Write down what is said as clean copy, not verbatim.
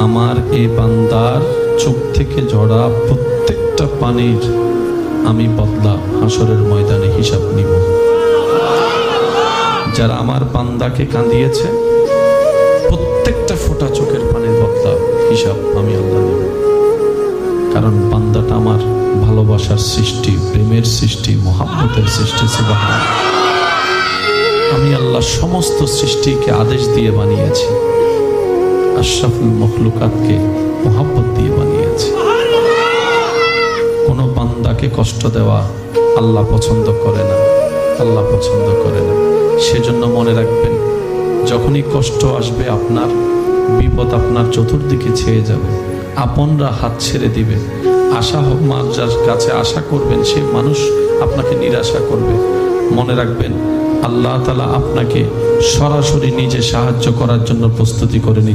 আমার এই বান্দার চোখ থেকে ঝরা প্রত্যেকটা পানির আমি বদলা হাসরের ময়দানে হিসাব নিব। যারা আমার বান্দাকে কাঁদিয়েছে প্রত্যেকটা ফোঁটা চোখের পানির বদলা হিসাব আমি আল্লাহ নিব। কারণ বান্দাটা আমার ভালোবাসার সৃষ্টি, প্রেমের সৃষ্টি, মহাব্বতের সৃষ্টি। সুবহানাল্লাহ। আমি আল্লাহ সমস্ত সৃষ্টিকে আদেশ দিয়ে বানিয়েছি, আশরাফুল মখলুকাতকে মহাব্বত দিয়ে বানিয়েছি। কোন বান্দাকে কষ্ট দেওয়া আল্লাহ পছন্দ করে না, আল্লাহ পছন্দ করে না। সেজন্য মনে রাখবেন, যখনই কষ্ট আসবে, আপনার বিপদ আপনার চতুর্দিকে ছেয়ে যাবে, আপনরা হাত ছেড়ে দিবে, আশা যার কাছে আশা করবেন সে মানুষ আপনাকে নিরাশা করবে, মনে রাখবেন আল্লাহ তাআলা আপনাকে সরাসরি নিজে সাহায্য করার জন্য প্রস্তুতি করে নিচ্ছেন।